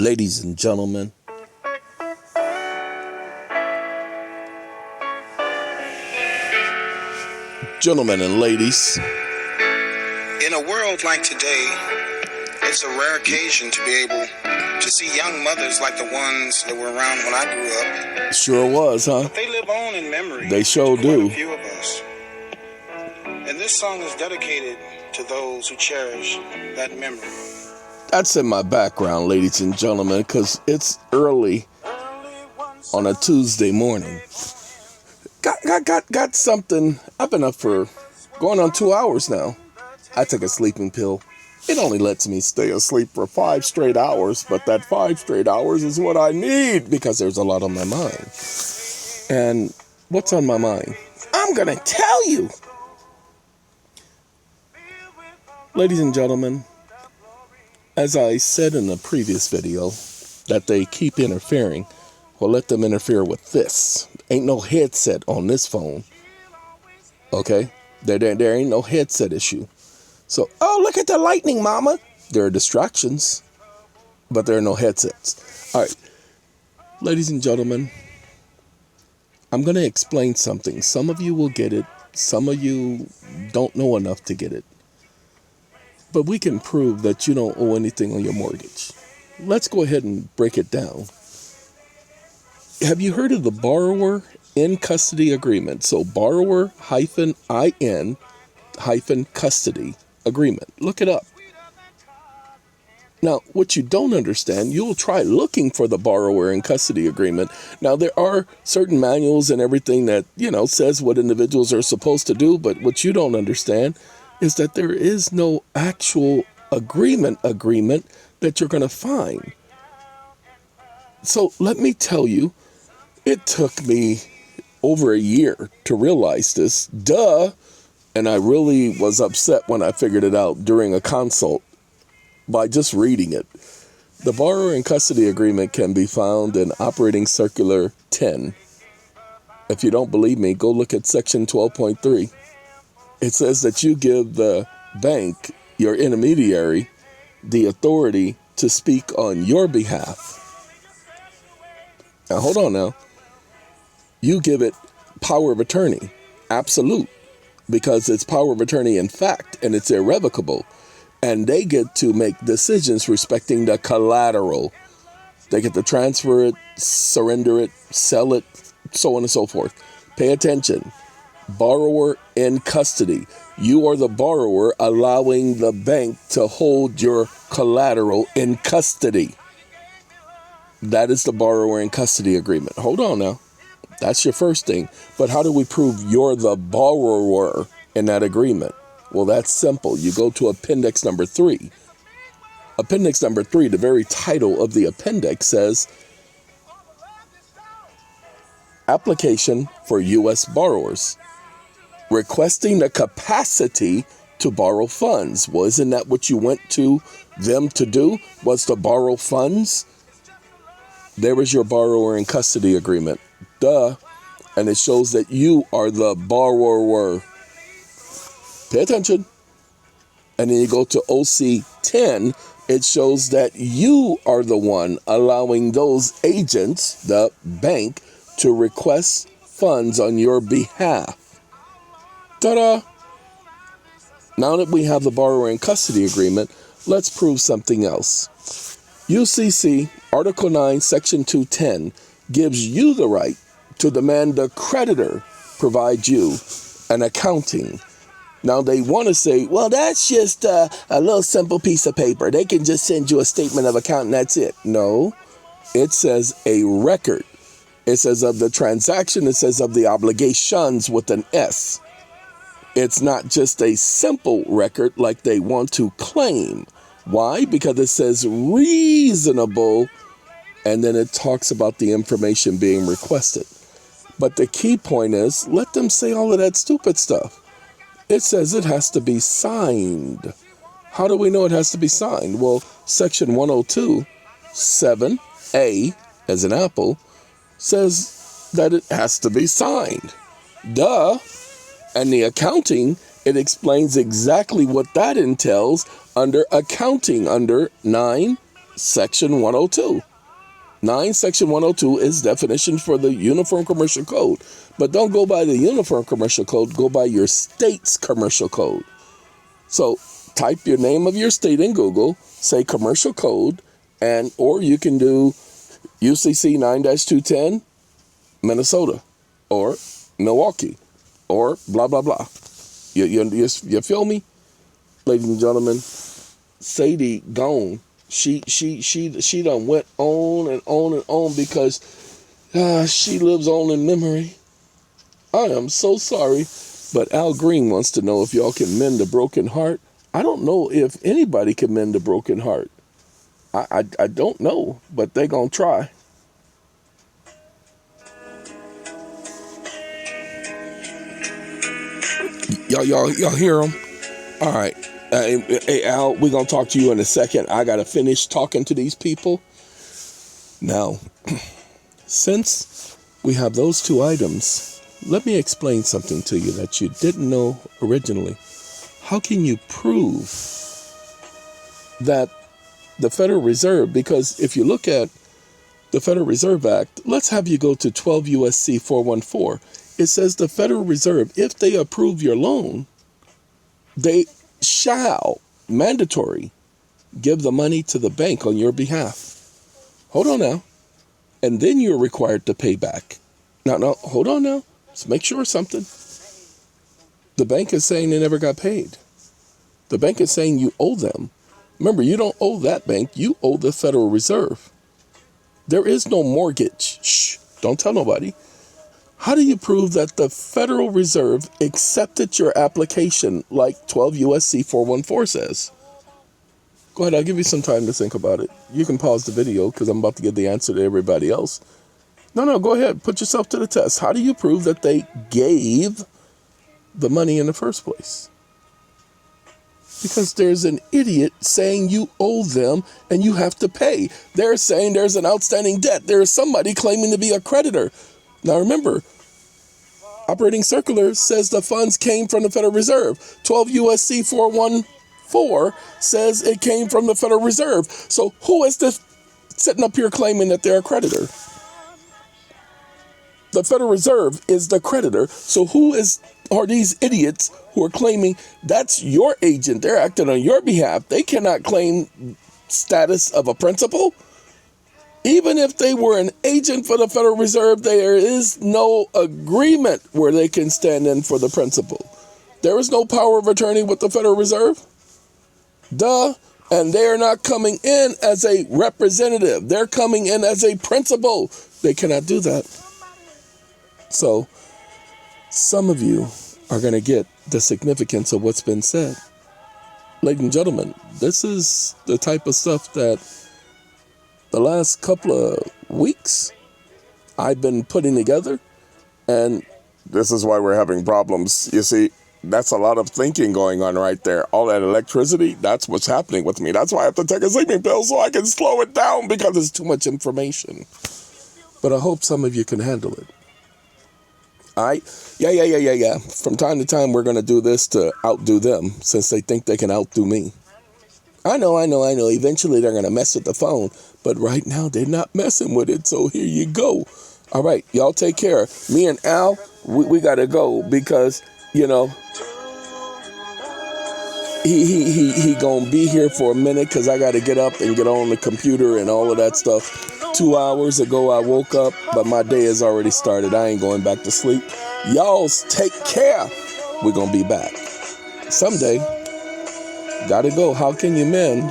Ladies and gentlemen, gentlemen and ladies, in a world like today, it's a rare occasion to be able to see young mothers like the ones that were around when I grew up. Sure was, huh? But they live on in memory. They sure to quite do. A few of us. And this song is dedicated to those who cherish that memory. That's in my background, ladies and gentlemen, because it's early on a Tuesday morning. Got something. I've been up for going on 2 hours now. I took a sleeping pill. It only lets me stay asleep for 5 straight hours, but that 5 straight hours is what I need because there's a lot on my mind. And what's on my mind? I'm going to tell you. Ladies and gentlemen, as I said in the previous video, that they keep interfering. Well, let them interfere with this. Ain't no headset on this phone. Okay? There ain't no headset issue. So, oh, look at the lightning, mama. There are distractions, but there are no headsets. All right. Ladies and gentlemen, I'm going to explain something. Some of you will get it. Some of you don't know enough to get it. But we can prove that you don't owe anything on your mortgage. Let's go ahead and break it down. Have you heard of the borrower in custody agreement? So borrower-in-custody agreement. Look it up. Now, what you don't understand, you'll try looking for the borrower in custody agreement. Now, there are certain manuals and everything that, says what individuals are supposed to do. But what you don't understand is that there is no actual agreement that you're going to find. So let me tell you, it took me over a year to realize this. And I really was upset when I figured it out during a consult by just reading it. The borrower in custody agreement can be found in Operating Circular 10. If you don't believe me, go look at section 12.3. It says that you give the bank, your intermediary, the authority to speak on your behalf. Now, hold on now. You give it power of attorney, absolute, because it's power of attorney in fact, and it's irrevocable. And they get to make decisions respecting the collateral. They get to transfer it, surrender it, sell it, so on and so forth. Pay attention. Borrower in custody. You are the borrower allowing the bank to hold your collateral in custody. That is the borrower in custody agreement. Hold on now. That's your first thing. But how do we prove you're the borrower in that agreement? Well, that's simple. You go to appendix number 3. Appendix number 3, the very title of the appendix says, Application for U.S. borrowers requesting the capacity to borrow funds. Well, isn't that what you went to them to do, was to borrow funds? There is your borrower in custody agreement. And it shows that you are the borrower. Pay attention. And then you go to OC 10. It shows that you are the one allowing those agents, the bank, to request funds on your behalf. Ta-da! Now that we have the borrower in custody agreement, let's prove something else. UCC Article 9, Section 210 gives you the right to demand the creditor provide you an accounting. Now they want to say, well, that's just a little simple piece of paper. They can just send you a statement of account and that's it. No, it says a record. It says of the transaction. It says of the obligations with an S. It's not just a simple record like they want to claim. Why? Because it says reasonable, and then it talks about the information being requested. But the key point is, let them say all of that stupid stuff. It says it has to be signed. How do we know it has to be signed? Well, section 102, 7A, as an apple, says that it has to be signed. Duh. And the accounting, it explains exactly what that entails under accounting, under 9 Section 102. 9, Section 102 is definition for the Uniform Commercial Code. But don't go by the Uniform Commercial Code. Go by your state's commercial code. So type your name of your state in Google, say commercial code, or you can do UCC 9-210, Minnesota, or Milwaukee, or blah, blah, blah. You feel me? Ladies and gentlemen, Sadie gone. She done went on and on and on because she lives on in memory. I am so sorry, but Al Green wants to know if y'all can mend a broken heart. I don't know if anybody can mend a broken heart. I don't know, but they gonna try. Y'all hear them? All right. Hey, Al, we're going to talk to you in a second. I got to finish talking to these people. Now, since we have those two items, let me explain something to you that you didn't know originally. How can you prove that the Federal Reserve, because if you look at the Federal Reserve Act, let's have you go to 12 USC 414. It says the Federal Reserve, if they approve your loan, they shall, mandatory, give the money to the bank on your behalf. Hold on now. And then you're required to pay back. Now, hold on now. Let's make sure of something. The bank is saying they never got paid. The bank is saying you owe them. Remember, you don't owe that bank. You owe the Federal Reserve. There is no mortgage. Shh, don't tell nobody. How do you prove that the Federal Reserve accepted your application like 12 USC 414 says? Go ahead, I'll give you some time to think about it. You can pause the video because I'm about to give the answer to everybody else. No, go ahead. Put yourself to the test. How do you prove that they gave the money in the first place? Because there's an idiot saying you owe them and you have to pay. They're saying there's an outstanding debt. There's somebody claiming to be a creditor. Now remember, Operating Circular says the funds came from the Federal Reserve. 12 USC 414 says it came from the Federal Reserve. So who is this sitting up here claiming that they're a creditor? The Federal Reserve is the creditor. So are these idiots who are claiming that's your agent? They're acting on your behalf. They cannot claim status of a principal. Even if they were an agent for the Federal Reserve, there is no agreement where they can stand in for the principal. There is no power of attorney with the Federal Reserve. Duh. And they're not coming in as a representative. They're coming in as a principal. They cannot do that. So some of you are going to get the significance of what's been said. Ladies and gentlemen, this is the type of stuff that the last couple of weeks I've been putting together, and this is why we're having problems. You see, that's a lot of thinking going on right there. All that electricity, that's what's happening with me. That's why I have to take a sleeping pill so I can slow it down because it's too much information. But I hope some of you can handle it. All right? Yeah. From time to time, we're going to do this to outdo them since they think they can outdo me. I know. Eventually, they're going to mess with the phone. But right now, they're not messing with it. So here you go. All right. Y'all take care. Me and Al, we got to go because, you know, he going to be here for a minute because I got to get up and get on the computer and all of that stuff. 2 hours ago, I woke up, but my day has already started. I ain't going back to sleep. Y'all take care. We're going to be back someday. Gotta go. How can you mend